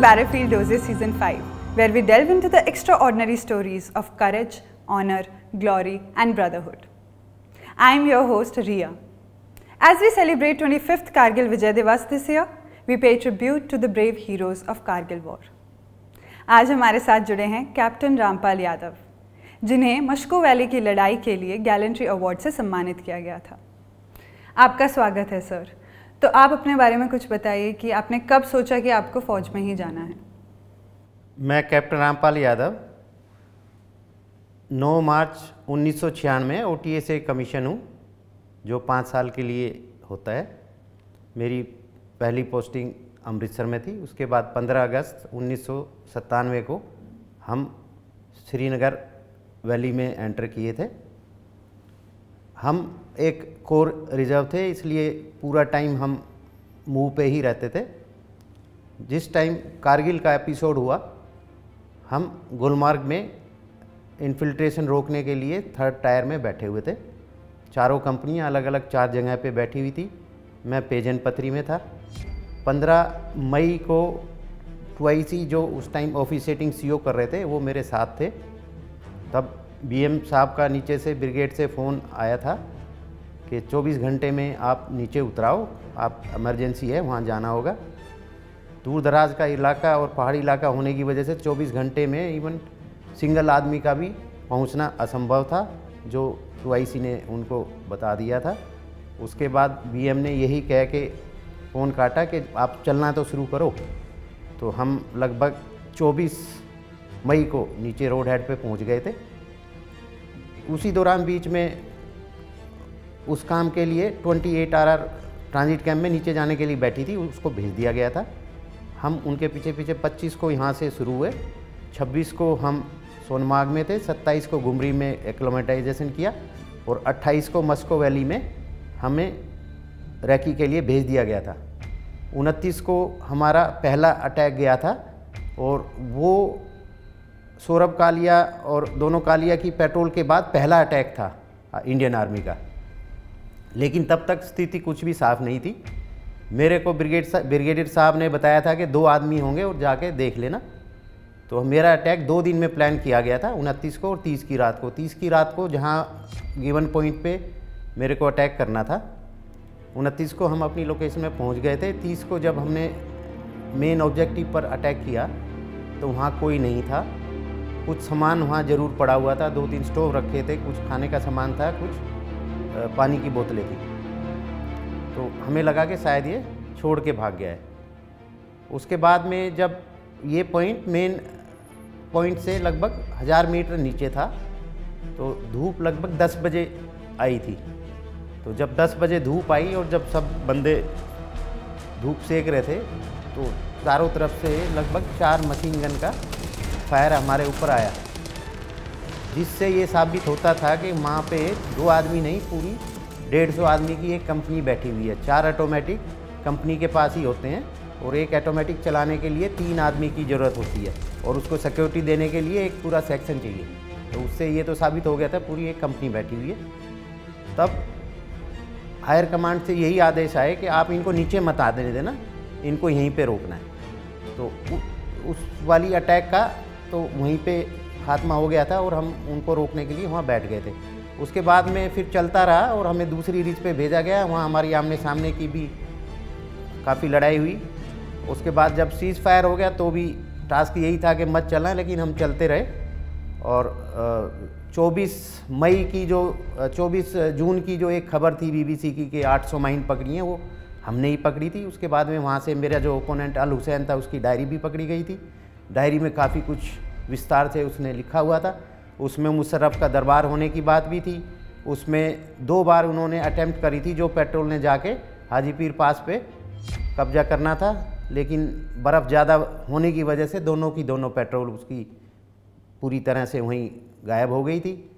Battlefield Doses Season 5, where we delve into the extraordinary stories of courage, honor, glory, and brotherhood. I am your host, Ria. As we celebrate 25th Kargil Vijay Diwas this year, we pay tribute to the brave heroes of Kargil War. आज हमारे साथ जुड़े हैं captain Rampal Yadav, जिन्हें मश्को valley की लड़ाई के लिए गैलेंट्री अवार्ड से सम्मानित किया गया था। आपका स्वागत है सर। तो आप अपने बारे में कुछ बताइए कि आपने कब सोचा कि आपको फौज में ही जाना है? मैं कैप्टन रामपाल यादव 9 मार्च 1996 OTA से कमीशन हूँ, जो 5 साल के लिए होता है। मेरी पहली पोस्टिंग अमृतसर में थी। उसके बाद 15 अगस्त 1997 को हम श्रीनगर वैली में एंटर किए थे। हम एक कोर रिजर्व थे, इसलिए पूरा टाइम हम मूव पे ही रहते थे। जिस टाइम कारगिल का एपिसोड हुआ, हम गुलमर्ग में इन्फिल्ट्रेशन रोकने के लिए 3rd टायर में बैठे हुए थे। चारों कंपनियां अलग अलग 4 जगह पे बैठी हुई थी। मैं पेजन पथरी में था। 15 मई को ट्वाइसी जो उस टाइम ऑफिसेटिंग CO कर रहे थे, वो मेरे साथ थे। तब BM साहब का नीचे से ब्रिगेड से फ़ोन आया था कि 24 घंटे में आप नीचे उतराओ, आप इमरजेंसी है, वहाँ जाना होगा। दूर दराज का इलाका और पहाड़ी इलाका होने की वजह से 24 घंटे में इवन सिंगल आदमी का भी पहुँचना असंभव था, जो ट्वाइसी ने उनको बता दिया था। उसके बाद BM ने यही कह के फ़ोन काटा कि आप चलना तो शुरू करो। तो हम लगभग 24 मई को नीचे रोड हेड पे पहुंच गए थे। उसी दौरान बीच में उस काम के लिए 28 RR ट्रांजिट कैंप में नीचे जाने के लिए बैठी थी, उसको भेज दिया गया था। हम उनके पीछे पीछे 25 को यहाँ से शुरू हुए, 26 को हम सोनमार्ग में थे, 27 को घुमरी में एक्लोमेटाइजेशन किया और 28 को मस्को वैली में हमें रैकी के लिए भेज दिया गया था। 29 को हमारा पहला अटैक गया था और वो सौरभ कालिया और दोनों कालिया की पेट्रोल के बाद पहला अटैक था इंडियन आर्मी का। लेकिन तब तक स्थिति कुछ भी साफ नहीं थी। मेरे को ब्रिगेडियर साहब ने बताया था कि 2 आदमी होंगे और जाके देख लेना। तो मेरा अटैक 2 दिन में प्लान किया गया था, 29 को और 30 की रात को। 30 की रात को जहाँ गिवन पॉइंट पे मेरे को अटैक करना था, 29 को हम अपनी लोकेशन में पहुँच गए थे। 30 को जब हमने मेन ऑब्जेक्टिव पर अटैक किया तो वहाँ कोई नहीं था। कुछ सामान वहाँ ज़रूर पड़ा हुआ था, 2-3 स्टोव रखे थे, कुछ खाने का सामान था, कुछ पानी की बोतलें थी। तो हमें लगा कि शायद ये छोड़ के भाग गया है। उसके बाद में जब ये पॉइंट मेन पॉइंट से लगभग 1000 मीटर नीचे था, तो धूप लगभग 10 बजे आई थी। तो जब 10 बजे धूप आई और जब सब बंदे धूप सेक रहे थे, तो चारों तरफ से लगभग 4 मशीन गन का फायर हमारे ऊपर आया, जिससे ये साबित होता था कि वहाँ पे 2 आदमी नहीं, पूरी 150 आदमी की एक कंपनी बैठी हुई है। 4 ऑटोमेटिक कंपनी के पास ही होते हैं और एक ऑटोमेटिक चलाने के लिए 3 आदमी की ज़रूरत होती है और उसको सिक्योरिटी देने के लिए एक पूरा सेक्शन चाहिए। तो उससे ये तो साबित हो गया था पूरी एक कंपनी बैठी हुई है। तब हायर कमांड से यही आदेश आए कि आप इनको नीचे मत आने देना, इनको यहीं पे रोकना है। तो उस वाली अटैक का तो वहीं पे खात्मा हो गया था और हम उनको रोकने के लिए वहाँ बैठ गए थे। उसके बाद में फिर चलता रहा और हमें दूसरी रीच पे भेजा गया। वहाँ हमारी आमने सामने की भी काफ़ी लड़ाई हुई। उसके बाद जब सीज़ फायर हो गया तो भी टास्क यही था कि मत चलना, लेकिन हम चलते रहे। और 24 जून की जो एक खबर थी BBC की कि 800 माइन पकड़ी हैं, वो हमने ही पकड़ी थी। उसके बाद में वहाँ से मेरा जो ओपोनेंट अल हुसैन था, उसकी डायरी भी पकड़ी गई थी। डायरी में काफ़ी कुछ विस्तार से उसने लिखा हुआ था। उसमें मुशर्रफ का दरबार होने की बात भी थी। उसमें 2 बार उन्होंने अटेम्प्ट करी थी जो पेट्रोल ने जाके हाजीपीर पास पे कब्जा करना था, लेकिन बर्फ़ ज़्यादा होने की वजह से दोनों की दोनों पेट्रोल उसकी पूरी तरह से वहीं गायब हो गई थी।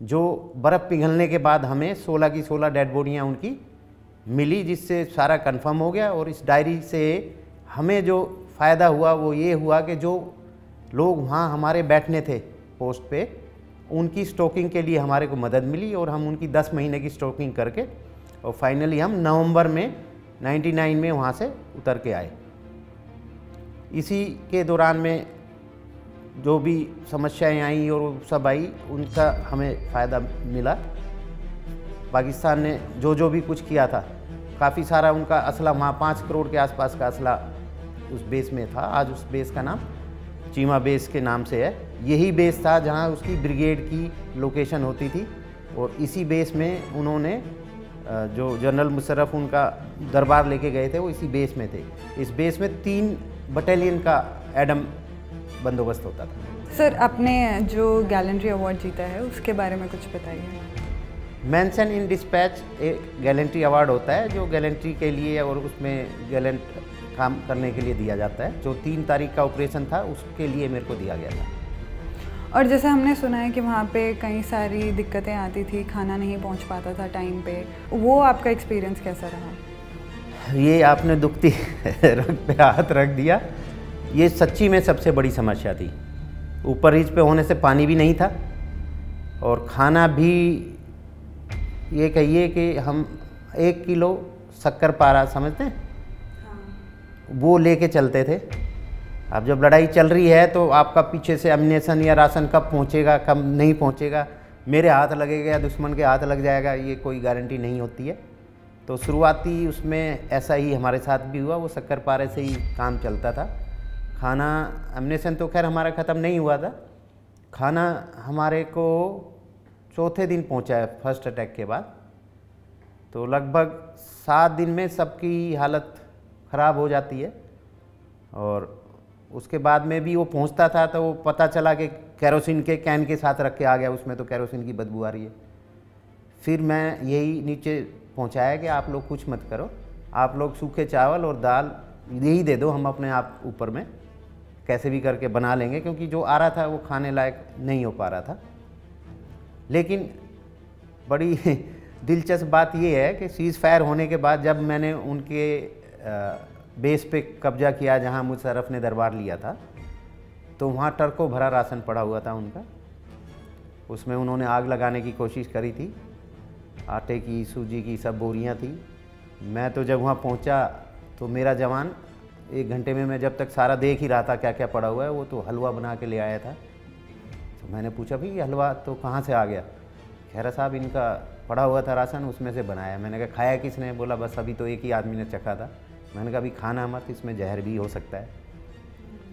जो बर्फ़ पिघलने के बाद हमें 16 की 16 डेड बॉडियाँ उनकी मिली, जिससे सारा कंफर्म हो गया। और इस डायरी से हमें जो फ़ायदा हुआ वो ये हुआ कि जो लोग वहाँ हमारे बैठने थे पोस्ट पे, उनकी स्टॉकिंग के लिए हमारे को मदद मिली और हम उनकी 10 महीने की स्टॉकिंग करके और फाइनली हम नवंबर में 99 में वहाँ से उतर के आए। इसी के दौरान में जो भी समस्याएं आई और वो सब आई, उनका हमें फ़ायदा मिला। पाकिस्तान ने जो भी कुछ किया था, काफ़ी सारा उनका असला, वहाँ 5 करोड़ के आसपास का असला उस बेस में था। आज उस बेस का नाम चीमा बेस के नाम से है। यही बेस था जहाँ उसकी ब्रिगेड की लोकेशन होती थी, और इसी बेस में उन्होंने जो जनरल मुशर्रफ उनका दरबार लेके गए थे, वो इसी बेस में थे। इस बेस में 3 बटालियन का एडम बंदोबस्त होता था। सर, आपने जो गैलेंट्री अवार्ड जीता है उसके बारे में कुछ बताइए। मेंशन इन डिस्पैच एक गैलेंट्री अवार्ड होता है जो गैलेंट्री के लिए और उसमें गैलेंट काम करने के लिए दिया जाता है। जो 3 तारीख का ऑपरेशन था उसके लिए मेरे को दिया गया था। और जैसे हमने सुना है कि वहाँ पे कई सारी दिक्कतें आती थी, खाना नहीं पहुँच पाता था टाइम पे, वो आपका एक्सपीरियंस कैसा रहा? ये आपने दुखती रग पे हाथ रख दिया। ये सच्ची में सबसे बड़ी समस्या थी। ऊपर रीच पे होने से पानी भी नहीं था, और खाना भी ये कहिए कि हम 1 किलो शक्कर पारा समझते हैं, वो लेके चलते थे। अब जब लड़ाई चल रही है तो आपका पीछे से अम्युनिशन या राशन कब पहुंचेगा, कब नहीं पहुंचेगा, मेरे हाथ लगेगा या दुश्मन के हाथ लग जाएगा, ये कोई गारंटी नहीं होती है। तो शुरुआती उसमें ऐसा ही हमारे साथ भी हुआ। वो शक्कर पारे से ही काम चलता था। खाना, अम्युनिशन तो खैर हमारा ख़त्म नहीं हुआ था। खाना हमारे को चौथे दिन पहुंचा है फर्स्ट अटैक के बाद। तो लगभग 7 दिन में सबकी हालत ख़राब हो जाती है, और उसके बाद में भी वो पहुंचता था तो वो पता चला कि केरोसिन के कैन के साथ रख के आ गया, उसमें तो केरोसिन की बदबू आ रही है। फिर मैं यही नीचे पहुंचाया कि आप लोग कुछ मत करो, आप लोग सूखे चावल और दाल यही दे दो, हम अपने आप ऊपर में कैसे भी करके बना लेंगे, क्योंकि जो आ रहा था वो खाने लायक नहीं हो पा रहा था। लेकिन बड़ी दिलचस्प बात ये है कि सीज़ फायर होने के बाद जब मैंने उनके बेस पे कब्जा किया जहां मुशर्रफ ने दरबार लिया था, तो वहाँ ट्रकों भरा राशन पड़ा हुआ था उनका। उसमें उन्होंने आग लगाने की कोशिश करी थी। आटे की, सूजी की सब बोरियां थी। मैं तो जब वहाँ पहुँचा तो मेरा जवान 1 घंटे में, मैं जब तक सारा देख ही रहा था क्या क्या पड़ा हुआ है, वो तो हलवा बना के ले आया था। तो मैंने पूछा, भाई ये हलवा तो कहाँ से आ गया? खैरा साहब, इनका पड़ा हुआ था राशन, उसमें से बनाया। मैंने कहा खाया किसने? बोला बस अभी तो एक ही आदमी ने चखा था। मैंने कहा अभी खाना मत, इसमें जहर भी हो सकता है।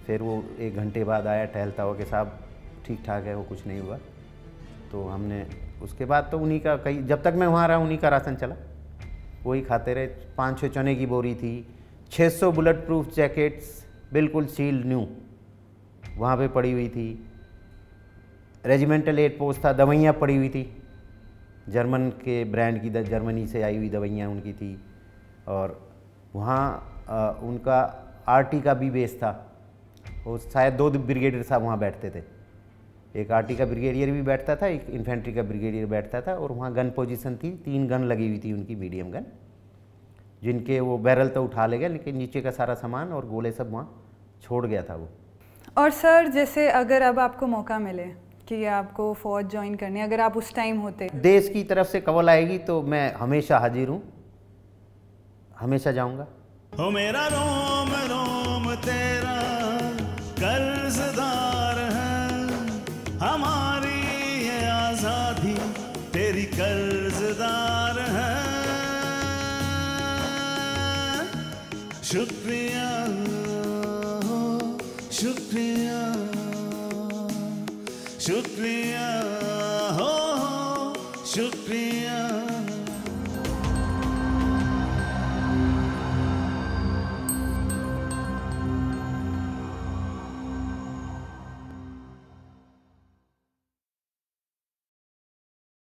फिर वो 1 घंटे बाद आया टहलता हुआ कि साहब ठीक ठाक है, वो कुछ नहीं हुआ। तो हमने उसके बाद तो उन्हीं का, कई जब तक मैं वहाँ रहा उन्हीं का राशन चला, वही खाते रहे। 5-6 चने की बोरी थी, 600 बुलेट प्रूफ जैकेट्स बिल्कुल सील्ड न्यू वहाँ पे पड़ी हुई थी। रेजिमेंटल एड पोस्ट था, दवाइयाँ पड़ी हुई थी, जर्मन के ब्रांड की, जर्मनी से आई हुई दवाइयाँ उनकी थी। और वहाँ उनका आरटी का भी बेस था। वो शायद 2 ब्रिगेडियर साहब वहाँ बैठते थे। एक आरटी का ब्रिगेडियर भी बैठता था, एक इन्फेंट्री का ब्रिगेडियर बैठता था। और वहाँ गन पोजीशन थी, 3 गन लगी हुई थी उनकी, मीडियम गन, जिनके वो बैरल तो उठा ले गए, लेकिन नीचे का सारा सामान और गोले सब वहाँ छोड़ गया था वो। और सर, जैसे अगर अब आपको मौका मिले कि आपको फ़ौज ज्वाइन करनी, अगर आप उस टाइम होते, देश की तरफ से कॉल आएगी तो मैं हमेशा हाजिर हूँ, हमेशा जाऊँगा। हो मेरा रोम रोम तेरा कर्जदार है, हमारी ये आज़ादी तेरी कर्जदार है। शुक्रिया शुक्रिया शुक्रिया हो शुक्रिया।